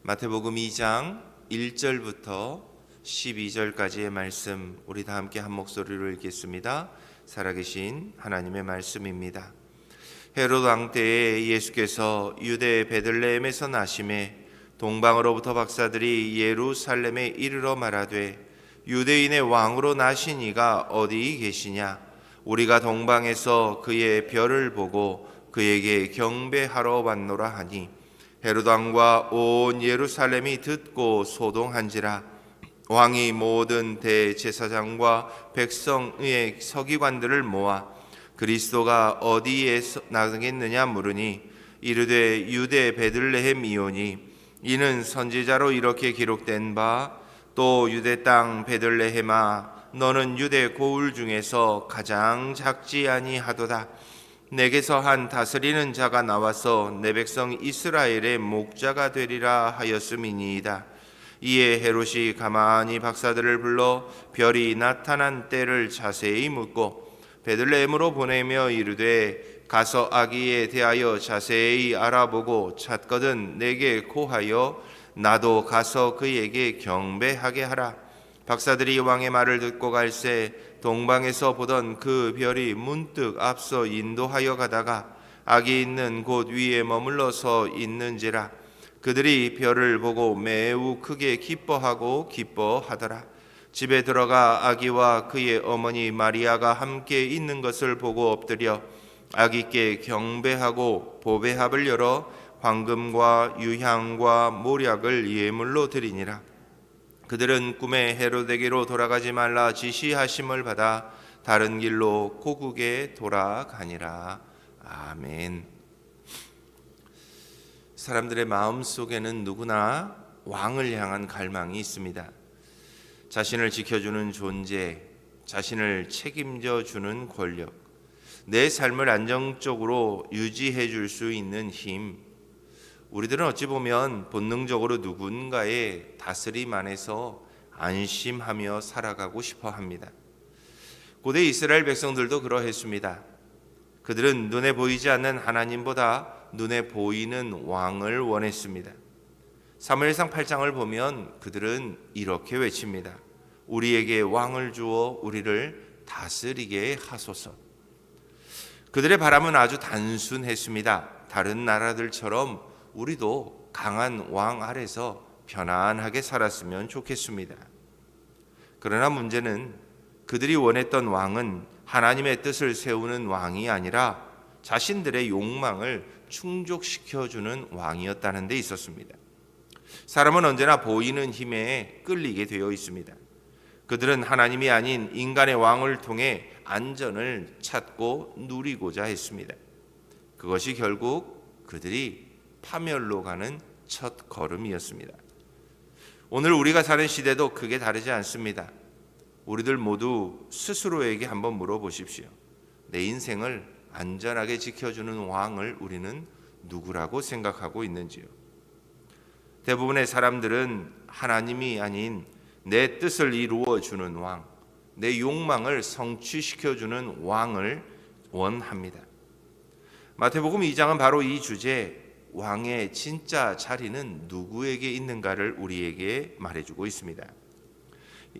마태복음 2장 1절부터 12절까지의 말씀, 우리 다 함께 한 목소리로 읽겠습니다. 살아계신 하나님의 말씀입니다. 헤롯 왕 때에 예수께서 유대 베들레헴에서 나심에 동방으로부터 박사들이 예루살렘에 이르러 말하되 유대인의 왕으로 나신 이가 어디 계시냐? 우리가 동방에서 그의 별을 보고 그에게 경배하러 왔노라 하니 헤롯 왕과 온 예루살렘이 듣고 소동한지라. 왕이 모든 대제사장과 백성의 서기관들을 모아 그리스도가 어디에 나겠느냐 물으니 이르되 유대 베들레헴이오니 이는 선지자로 이렇게 기록된 바 또 유대 땅 베들레헴아 너는 유대 고을 중에서 가장 작지 아니하도다. 내게서 한 다스리는 자가 나와서 내 백성 이스라엘의 목자가 되리라 하였음이니이다. 이에 헤롯이 가만히 박사들을 불러 별이 나타난 때를 자세히 묻고 베들레헴으로 보내며 이르되 가서 아기에 대하여 자세히 알아보고 찾거든 내게 고하여 나도 가서 그에게 경배하게 하라. 박사들이 왕의 말을 듣고 갈새 동방에서 보던 그 별이 문득 앞서 인도하여 가다가 아기 있는 곳 위에 머물러서 있는지라. 그들이 별을 보고 매우 크게 기뻐하더라. 집에 들어가 아기와 그의 어머니 마리아가 함께 있는 것을 보고 엎드려 아기께 경배하고 보배합을 열어 황금과 유향과 모략을 예물로 드리니라. 그들은 꿈에 헤롯에게로 돌아가지 말라 지시하심을 받아 다른 길로 고국에 돌아가니라. 아멘. 사람들의 마음 속에는 누구나 왕을 향한 갈망이 있습니다. 자신을 지켜주는 존재, 자신을 책임져 주는 권력, 내 삶을 안정적으로 유지해 줄 수 있는 힘. 우리들은 어찌 보면 본능적으로 누군가의 다스림 안에서 안심하며 살아가고 싶어 합니다. 고대 이스라엘 백성들도 그러했습니다. 그들은 눈에 보이지 않는 하나님보다 눈에 보이는 왕을 원했습니다. 사무엘상 8장을 보면 그들은 이렇게 외칩니다. 우리에게 왕을 주어 우리를 다스리게 하소서. 그들의 바람은 아주 단순했습니다. 다른 나라들처럼 우리도 강한 왕 아래서 편안하게 살았으면 좋겠습니다. 그러나 문제는 그들이 원했던 왕은 하나님의 뜻을 세우는 왕이 아니라 자신들의 욕망을 충족시켜주는 왕이었다는 데 있었습니다. 사람은 언제나 보이는 힘에 끌리게 되어 있습니다. 그들은 하나님이 아닌 인간의 왕을 통해 안전을 찾고 누리고자 했습니다. 그것이 결국 그들이 파멸로 가는 첫 걸음이었습니다. 오늘 우리가 사는 시대도 크게 다르지 않습니다. 우리들 모두 스스로에게 한번 물어보십시오. 내 인생을 안전하게 지켜주는 왕을 우리는 누구라고 생각하고 있는지요? 대부분의 사람들은 하나님이 아닌 내 뜻을 이루어주는 왕, 내 욕망을 성취시켜주는 왕을 원합니다. 마태복음 2장은 바로 이 주제, 왕의 진짜 자리는 누구에게 있는가를 우리에게 말해주고 있습니다.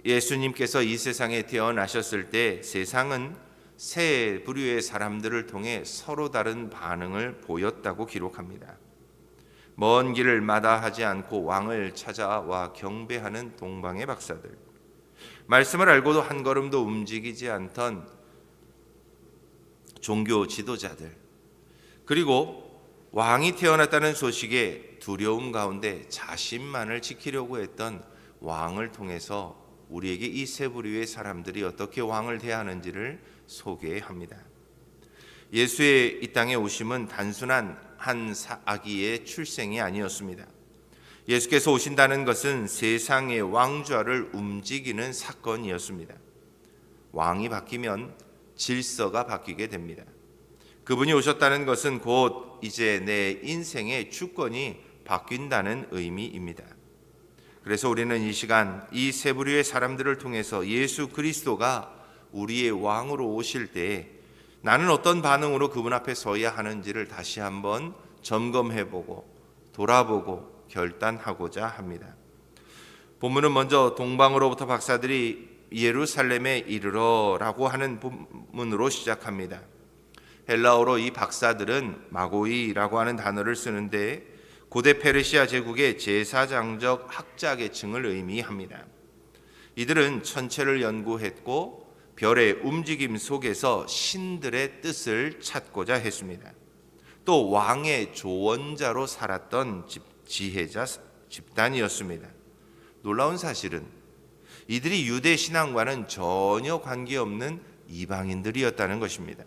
예수님께서 이 세상에 태어나셨을 때 세상은 세 부류의 사람들을 통해 서로 다른 반응을 보였다고 기록합니다. 먼 길을 마다하지 않고 왕을 찾아와 경배하는 동방의 박사들, 말씀을 알고도 한 걸음도 움직이지 않던 종교 지도자들, 그리고 왕이 태어났다는 소식에 두려움 가운데 자신만을 지키려고 했던 왕을 통해서 우리에게 이 세 부류의 사람들이 어떻게 왕을 대하는지를 소개합니다. 예수의 이 땅에 오심은 단순한 한 아기의 출생이 아니었습니다. 예수께서 오신다는 것은 세상의 왕좌를 움직이는 사건이었습니다. 왕이 바뀌면 질서가 바뀌게 됩니다. 그분이 오셨다는 것은 곧 이제 내 인생의 주권이 바뀐다는 의미입니다. 그래서 우리는 이 시간 이 세 부류의 사람들을 통해서 예수 그리스도가 우리의 왕으로 오실 때 나는 어떤 반응으로 그분 앞에 서야 하는지를 다시 한번 점검해보고 돌아보고 결단하고자 합니다. 본문은 먼저 동방으로부터 박사들이 예루살렘에 이르러라고 하는 본문으로 시작합니다. 헬라어로 이 박사들은 마고이라고 하는 단어를 쓰는데 고대 페르시아 제국의 제사장적 학자 계층을 의미합니다. 이들은 천체를 연구했고 별의 움직임 속에서 신들의 뜻을 찾고자 했습니다. 또 왕의 조언자로 살았던 지혜자 집단이었습니다. 놀라운 사실은 이들이 유대 신앙과는 전혀 관계없는 이방인들이었다는 것입니다.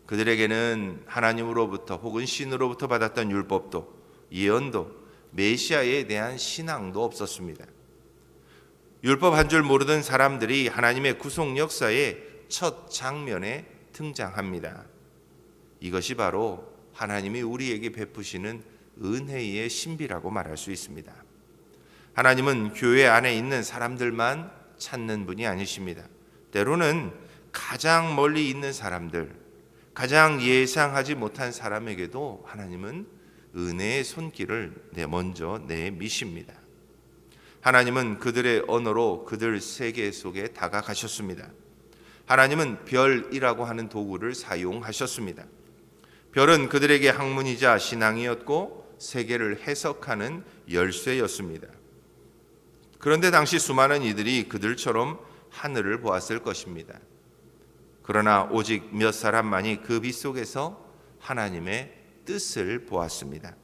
그들에게는 하나님으로부터 혹은 신으로부터 받았던 율법도 예언도 메시아에 대한 신앙도 없었습니다. 율법 한 줄 모르던 사람들이 하나님의 구속 역사의 첫 장면에 등장합니다. 이것이 바로 하나님이 우리에게 베푸시는 은혜의 신비라고 말할 수 있습니다. 하나님은 교회 안에 있는 사람들만 찾는 분이 아니십니다. 때로는 가장 멀리 있는 사람들, 가장 예상하지 못한 사람에게도 하나님은 은혜의 손길을 먼저 내미십니다. 하나님은 그들의 언어로 그들 세계 속에 다가가셨습니다. 하나님은 별이라고 하는 도구를 사용하셨습니다. 별은 그들에게 학문이자 신앙이었고 세계를 해석하는 열쇠였습니다. 그런데 당시 수많은 이들이 그들처럼 하늘을 보았을 것입니다. 그러나 오직 몇 사람만이 그 빛 속에서 하나님의 뜻을 보았습니다.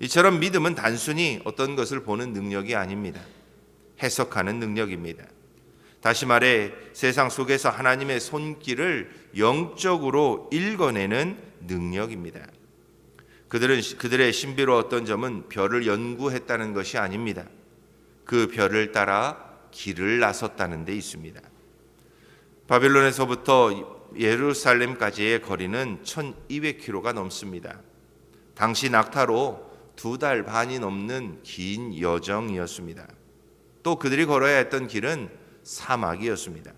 이처럼 믿음은 단순히 어떤 것을 보는 능력이 아닙니다. 해석하는 능력입니다. 다시 말해 세상 속에서 하나님의 손길을 영적으로 읽어내는 능력입니다. 그들의 신비로웠던 점은 별을 연구했다는 것이 아닙니다. 그 별을 따라 길을 나섰다는 데 있습니다. 바빌론에서부터 예루살렘까지의 거리는 1200km가 넘습니다. 당시 낙타로 2달 반이 넘는 긴 여정이었습니다. 또 그들이 걸어야 했던 길은 사막이었습니다.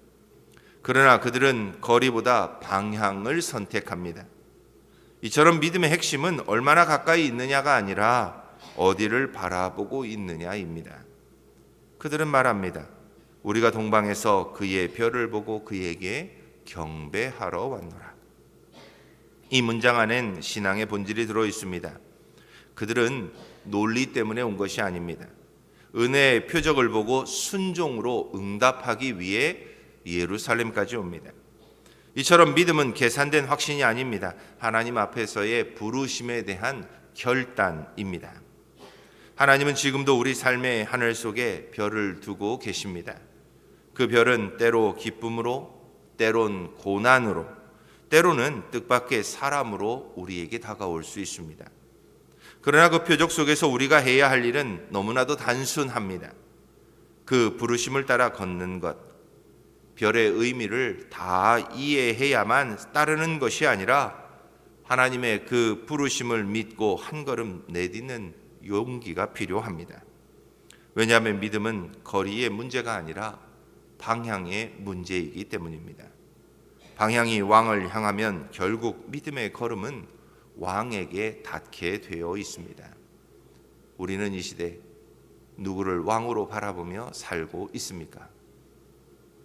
그러나 그들은 거리보다 방향을 선택합니다. 이처럼 믿음의 핵심은 얼마나 가까이 있느냐가 아니라 어디를 바라보고 있느냐입니다. 그들은 말합니다. 우리가 동방에서 그의 별을 보고 그에게 경배하러 왔노라. 이 문장 안엔 신앙의 본질이 들어 있습니다. 그들은 논리 때문에 온 것이 아닙니다. 은혜의 표적을 보고 순종으로 응답하기 위해 예루살렘까지 옵니다. 이처럼 믿음은 계산된 확신이 아닙니다. 하나님 앞에서의 부르심에 대한 결단입니다. 하나님은 지금도 우리 삶의 하늘 속에 별을 두고 계십니다. 그 별은 때로 기쁨으로, 때론 고난으로, 때로는 뜻밖의 사람으로 우리에게 다가올 수 있습니다. 그러나 그 표적 속에서 우리가 해야 할 일은 너무나도 단순합니다. 그 부르심을 따라 걷는 것, 별의 의미를 다 이해해야만 따르는 것이 아니라 하나님의 그 부르심을 믿고 한 걸음 내딛는 용기가 필요합니다. 왜냐하면 믿음은 거리의 문제가 아니라 방향의 문제이기 때문입니다. 방향이 왕을 향하면 결국 믿음의 걸음은 왕에게 닿게 되어 있습니다. 우리는 이 시대 누구를 왕으로 바라보며 살고 있습니까?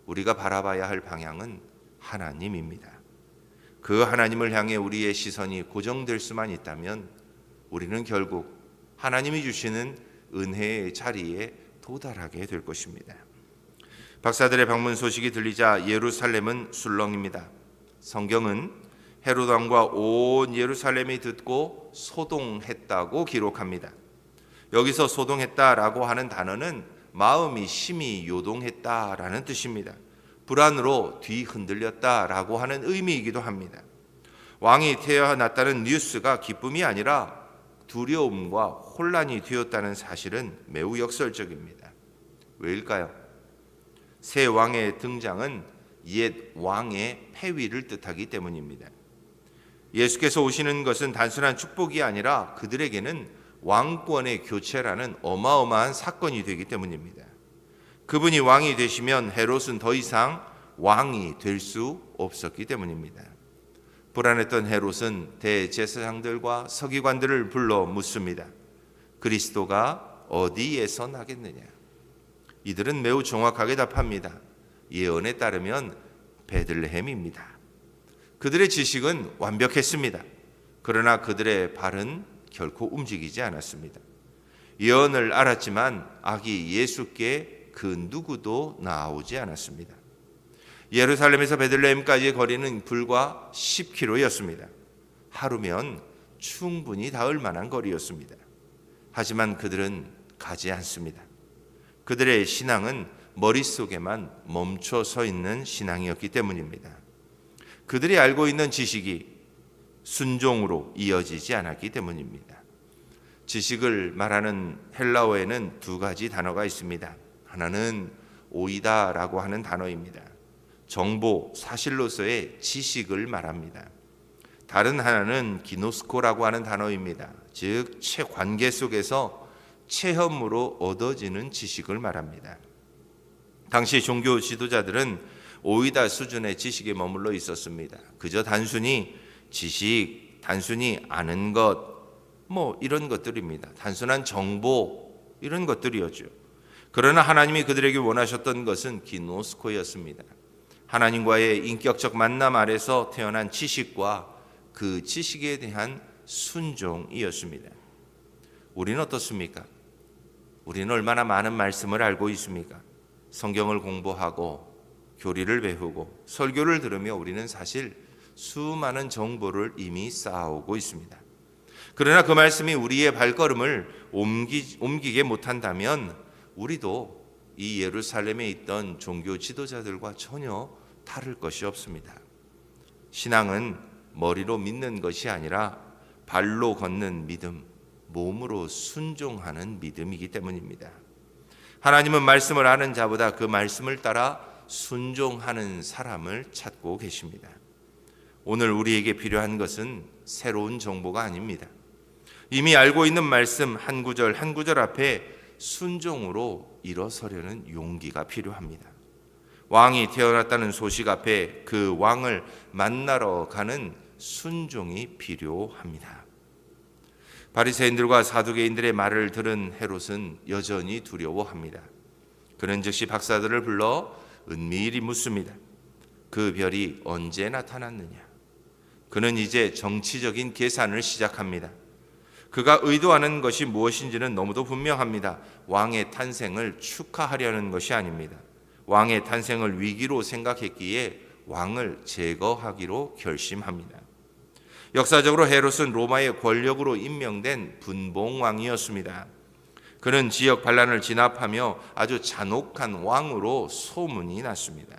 우리가 바라봐야 할 방향은 하나님입니다. 그 하나님을 향해 우리의 시선이 고정될 수만 있다면 우리는 결국 하나님이 주시는 은혜의 자리에 도달하게 될 것입니다. 박사들의 방문 소식이 들리자 예루살렘은 술렁입니다. 성경은 헤롯 왕과 온 예루살렘이 듣고 소동했다고 기록합니다. 여기서 소동했다라고 하는 단어는 마음이 심히 요동했다라는 뜻입니다. 불안으로 뒤흔들렸다라고 하는 의미이기도 합니다. 왕이 태어났다는 뉴스가 기쁨이 아니라 두려움과 혼란이 되었다는 사실은 매우 역설적입니다. 왜일까요? 새 왕의 등장은 옛 왕의 폐위를 뜻하기 때문입니다. 예수께서 오시는 것은 단순한 축복이 아니라 그들에게는 왕권의 교체라는 어마어마한 사건이 되기 때문입니다. 그분이 왕이 되시면 헤롯은 더 이상 왕이 될 수 없었기 때문입니다. 불안했던 헤롯은 대제사장들과 서기관들을 불러 묻습니다. 그리스도가 어디에서 나겠느냐? 이들은 매우 정확하게 답합니다. 예언에 따르면 베들레헴입니다. 그들의 지식은 완벽했습니다. 그러나 그들의 발은 결코 움직이지 않았습니다. 예언을 알았지만 아기 예수께 그 누구도 나오지 않았습니다. 예루살렘에서 베들레헴까지의 거리는 불과 10km였습니다. 하루면 충분히 닿을 만한 거리였습니다. 하지만 그들은 가지 않습니다. 그들의 신앙은 머릿속에만 멈춰 서 있는 신앙이었기 때문입니다. 그들이 알고 있는 지식이 순종으로 이어지지 않았기 때문입니다. 지식을 말하는 헬라어에는 두 가지 단어가 있습니다. 하나는 오이다라고 하는 단어입니다. 정보, 사실로서의 지식을 말합니다. 다른 하나는 기노스코라고 하는 단어입니다. 즉, 관계 속에서 체험으로 얻어지는 지식을 말합니다. 당시 종교 지도자들은 오이다 수준의 지식에 머물러 있었습니다. 그저 단순히 지식, 단순히 아는 것, 이런 것들입니다. 단순한 정보, 이런 것들이었죠. 그러나 하나님이 그들에게 원하셨던 것은 기노스코였습니다. 하나님과의 인격적 만남 아래서 태어난 지식과 그 지식에 대한 순종이었습니다. 우리는 어떻습니까? 우리는 얼마나 많은 말씀을 알고 있습니까? 성경을 공부하고 교리를 배우고 설교를 들으며 우리는 사실 수많은 정보를 이미 쌓아오고 있습니다. 그러나 그 말씀이 우리의 발걸음을 옮기게 못한다면 우리도 이 예루살렘에 있던 종교 지도자들과 전혀 다를 것이 없습니다. 신앙은 머리로 믿는 것이 아니라 발로 걷는 믿음, 몸으로 순종하는 믿음이기 때문입니다. 하나님은 말씀을 아는 자보다 그 말씀을 따라 순종하는 사람을 찾고 계십니다. 오늘 우리에게 필요한 것은 새로운 정보가 아닙니다. 이미 알고 있는 말씀 한 구절 한 구절 앞에 순종으로 일어서려는 용기가 필요합니다. 왕이 태어났다는 소식 앞에 그 왕을 만나러 가는 순종이 필요합니다. 바리새인들과 사두개인들의 말을 들은 헤롯은 여전히 두려워합니다. 그는 즉시 박사들을 불러 은밀히 묻습니다. 그 별이 언제 나타났느냐? 그는 이제 정치적인 계산을 시작합니다. 그가 의도하는 것이 무엇인지는 너무도 분명합니다. 왕의 탄생을 축하하려는 것이 아닙니다. 왕의 탄생을 위기로 생각했기에 왕을 제거하기로 결심합니다. 역사적으로 헤롯은 로마의 권력으로 임명된 분봉왕이었습니다. 그는 지역 반란을 진압하며 아주 잔혹한 왕으로 소문이 났습니다.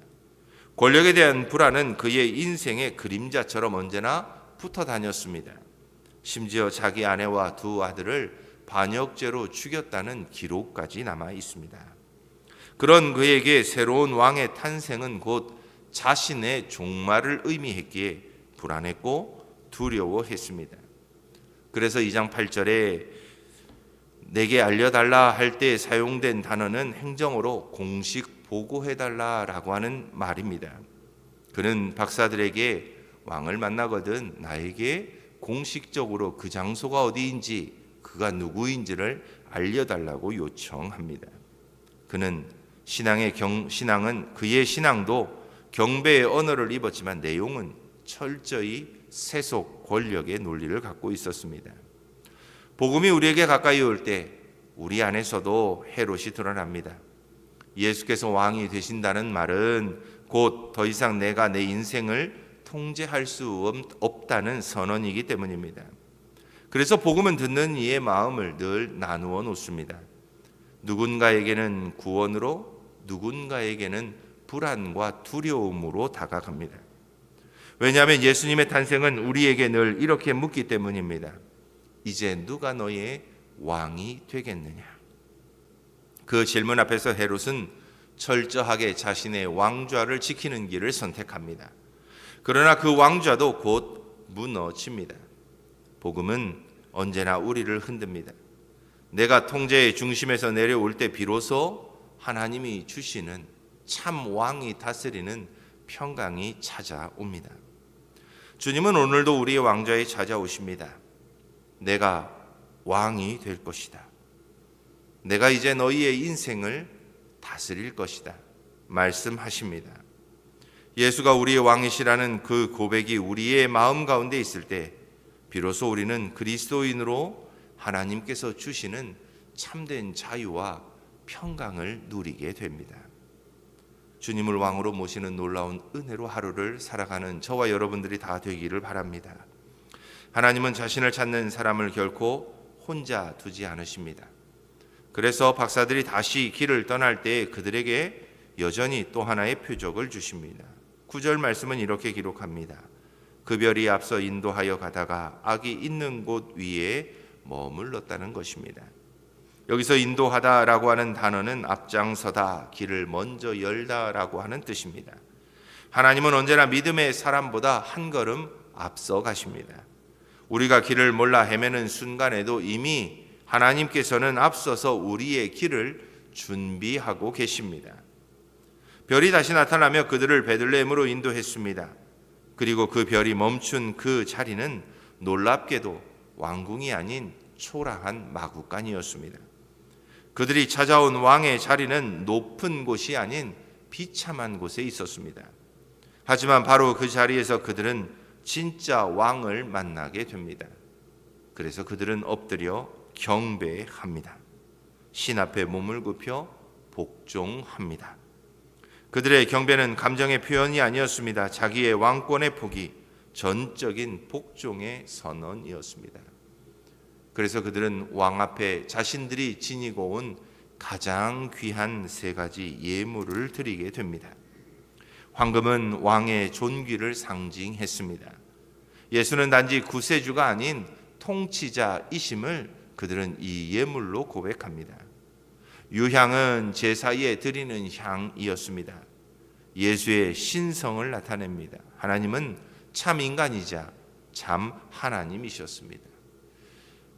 권력에 대한 불안은 그의 인생의 그림자처럼 언제나 붙어 다녔습니다. 심지어 자기 아내와 두 아들을 반역죄로 죽였다는 기록까지 남아 있습니다. 그런 그에게 새로운 왕의 탄생은 곧 자신의 종말을 의미했기에 불안했고 두려워했습니다. 그래서 2장 8절에 내게 알려달라 할 때 사용된 단어는 행정어로 공식 보고해달라라고 하는 말입니다. 그는 박사들에게 왕을 만나거든 나에게 공식적으로 그 장소가 어디인지 그가 누구인지를 알려달라고 요청합니다. 그는 신앙은 그의 신앙도 경배의 언어를 입었지만 내용은 철저히 세속 권력의 논리를 갖고 있었습니다. 복음이 우리에게 가까이 올 때 우리 안에서도 헤롯이 드러납니다. 예수께서 왕이 되신다는 말은 곧 더 이상 내가 내 인생을 통제할 수 없다는 선언이기 때문입니다. 그래서 복음은 듣는 이의 마음을 늘 나누어 놓습니다. 누군가에게는 구원으로, 누군가에게는 불안과 두려움으로 다가갑니다. 왜냐하면 예수님의 탄생은 우리에게 늘 이렇게 묻기 때문입니다. 이제 누가 너의 왕이 되겠느냐? 그 질문 앞에서 헤롯은 철저하게 자신의 왕좌를 지키는 길을 선택합니다. 그러나 그 왕좌도 곧 무너집니다. 복음은 언제나 우리를 흔듭니다. 내가 통제의 중심에서 내려올 때 비로소 하나님이 주시는 참 왕이 다스리는 평강이 찾아옵니다. 주님은 오늘도 우리의 왕좌에 찾아오십니다. 내가 왕이 될 것이다. 내가 이제 너희의 인생을 다스릴 것이다 말씀하십니다. 예수가 우리의 왕이시라는 그 고백이 우리의 마음 가운데 있을 때 비로소 우리는 그리스도인으로 하나님께서 주시는 참된 자유와 평강을 누리게 됩니다. 주님을 왕으로 모시는 놀라운 은혜로 하루를 살아가는 저와 여러분들이 다 되기를 바랍니다. 하나님은 자신을 찾는 사람을 결코 혼자 두지 않으십니다. 그래서 박사들이 다시 길을 떠날 때 그들에게 여전히 또 하나의 표적을 주십니다. 9절 말씀은 이렇게 기록합니다. 그 별이 앞서 인도하여 가다가 악이 있는 곳 위에 머물렀다는 것입니다. 여기서 인도하다라고 하는 단어는 앞장서다, 길을 먼저 열다라고 하는 뜻입니다. 하나님은 언제나 믿음의 사람보다 한 걸음 앞서 가십니다. 우리가 길을 몰라 헤매는 순간에도 이미 하나님께서는 앞서서 우리의 길을 준비하고 계십니다. 별이 다시 나타나며 그들을 베들레헴으로 인도했습니다. 그리고 그 별이 멈춘 그 자리는 놀랍게도 왕궁이 아닌 초라한 마구간이었습니다. 그들이 찾아온 왕의 자리는 높은 곳이 아닌 비참한 곳에 있었습니다. 하지만 바로 그 자리에서 그들은 진짜 왕을 만나게 됩니다. 그래서 그들은 엎드려 경배합니다. 신 앞에 몸을 굽혀 복종합니다. 그들의 경배는 감정의 표현이 아니었습니다. 자기의 왕권의 포기, 전적인 복종의 선언이었습니다. 그래서 그들은 왕 앞에 자신들이 지니고 온 가장 귀한 세 가지 예물을 드리게 됩니다. 황금은 왕의 존귀를 상징했습니다. 예수는 단지 구세주가 아닌 통치자이심을 그들은 이 예물로 고백합니다. 유향은 제사에 드리는 향이었습니다. 예수의 신성을 나타냅니다. 하나님은 참 인간이자 참 하나님이셨습니다.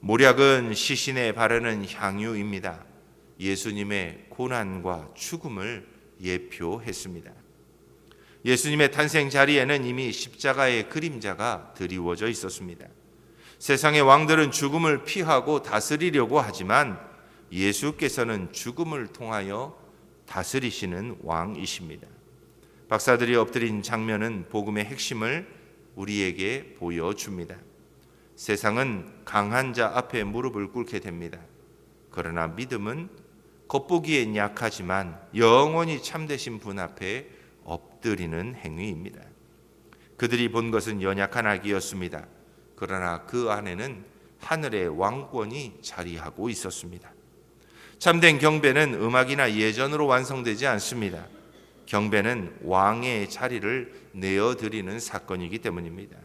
모략은 시신에 바르는 향유입니다. 예수님의 고난과 죽음을 예표했습니다. 예수님의 탄생 자리에는 이미 십자가의 그림자가 드리워져 있었습니다. 세상의 왕들은 죽음을 피하고 다스리려고 하지만 예수께서는 죽음을 통하여 다스리시는 왕이십니다. 박사들이 엎드린 장면은 복음의 핵심을 우리에게 보여줍니다. 세상은 강한 자 앞에 무릎을 꿇게 됩니다. 그러나 믿음은 겉보기엔 약하지만 영원히 참되신 분 앞에 엎드리는 행위입니다. 그들이 본 것은 연약한 아기였습니다. 그러나 그 안에는 하늘의 왕권이 자리하고 있었습니다. 참된 경배는 음악이나 예전으로 완성되지 않습니다. 경배는 왕의 자리를 내어드리는 사건이기 때문입니다.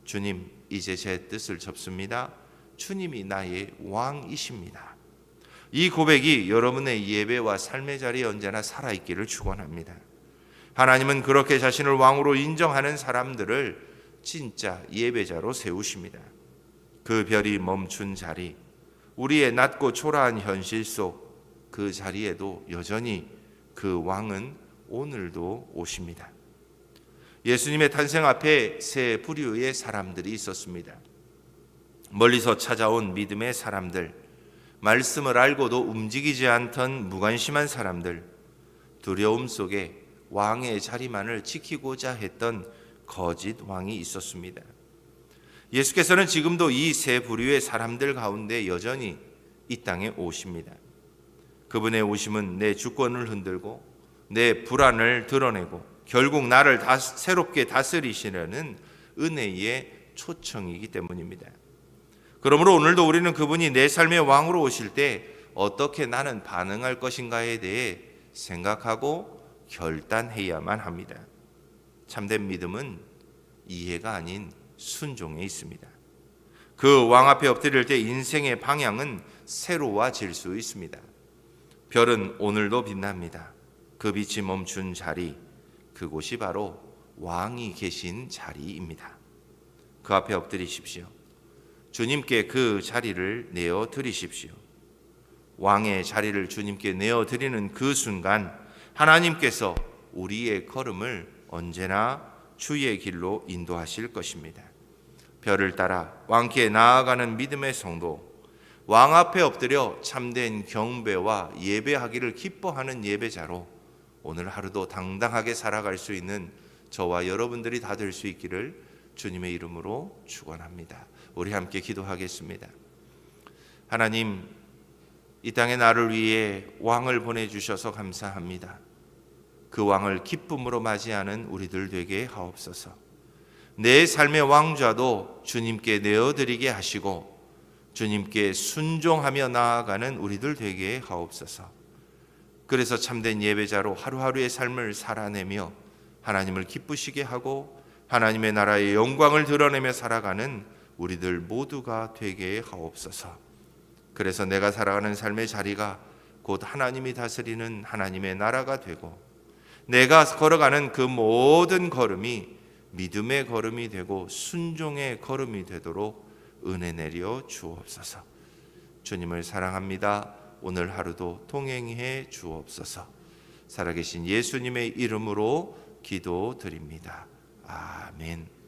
주님, 이제 제 뜻을 접습니다. 주님이 나의 왕이십니다. 이 고백이 여러분의 예배와 삶의 자리에 언제나 살아있기를 축원합니다. 하나님은 그렇게 자신을 왕으로 인정하는 사람들을 진짜 예배자로 세우십니다. 그 별이 멈춘 자리, 우리의 낮고 초라한 현실 속 그 자리에도 여전히 그 왕은 오늘도 오십니다. 예수님의 탄생 앞에 세 부류의 사람들이 있었습니다. 멀리서 찾아온 믿음의 사람들, 말씀을 알고도 움직이지 않던 무관심한 사람들, 두려움 속에 왕의 자리만을 지키고자 했던 거짓 왕이 있었습니다. 예수께서는 지금도 이 세 부류의 사람들 가운데 여전히 이 땅에 오십니다. 그분의 오심은 내 주권을 흔들고 내 불안을 드러내고 결국 나를 새롭게 다스리시려는 은혜의 초청이기 때문입니다. 그러므로 오늘도 우리는 그분이 내 삶의 왕으로 오실 때 어떻게 나는 반응할 것인가에 대해 생각하고 결단해야만 합니다. 참된 믿음은 이해가 아닌 순종에 있습니다. 그 왕 앞에 엎드릴 때 인생의 방향은 새로워질 수 있습니다. 별은 오늘도 빛납니다. 그 빛이 멈춘 자리, 그곳이 바로 왕이 계신 자리입니다. 그 앞에 엎드리십시오. 주님께 그 자리를 내어 드리십시오. 왕의 자리를 주님께 내어 드리는 그 순간 하나님께서 우리의 걸음을 언제나 주의 길로 인도하실 것입니다. 별을 따라 왕께 나아가는 믿음의 성도, 왕 앞에 엎드려 참된 경배와 예배하기를 기뻐하는 예배자로 오늘 하루도 당당하게 살아갈 수 있는 저와 여러분들이 다 될 수 있기를 주님의 이름으로 축원합니다. 우리 함께 기도하겠습니다. 하나님, 이 땅에 나를 위해 왕을 보내주셔서 감사합니다. 그 왕을 기쁨으로 맞이하는 우리들 되게 하옵소서. 내 삶의 왕좌도 주님께 내어드리게 하시고 주님께 순종하며 나아가는 우리들 되게 하옵소서. 그래서 참된 예배자로 하루하루의 삶을 살아내며 하나님을 기쁘시게 하고 하나님의 나라의 영광을 드러내며 살아가는 우리들 모두가 되게 하옵소서. 그래서 내가 살아가는 삶의 자리가 곧 하나님이 다스리는 하나님의 나라가 되고 내가 걸어가는 그 모든 걸음이 믿음의 걸음이 되고 순종의 걸음이 되도록 은혜 내려 주옵소서. 주님을 사랑합니다. 오늘 하루도 동행해 주옵소서. 살아계신 예수님의 이름으로 기도드립니다. 아멘.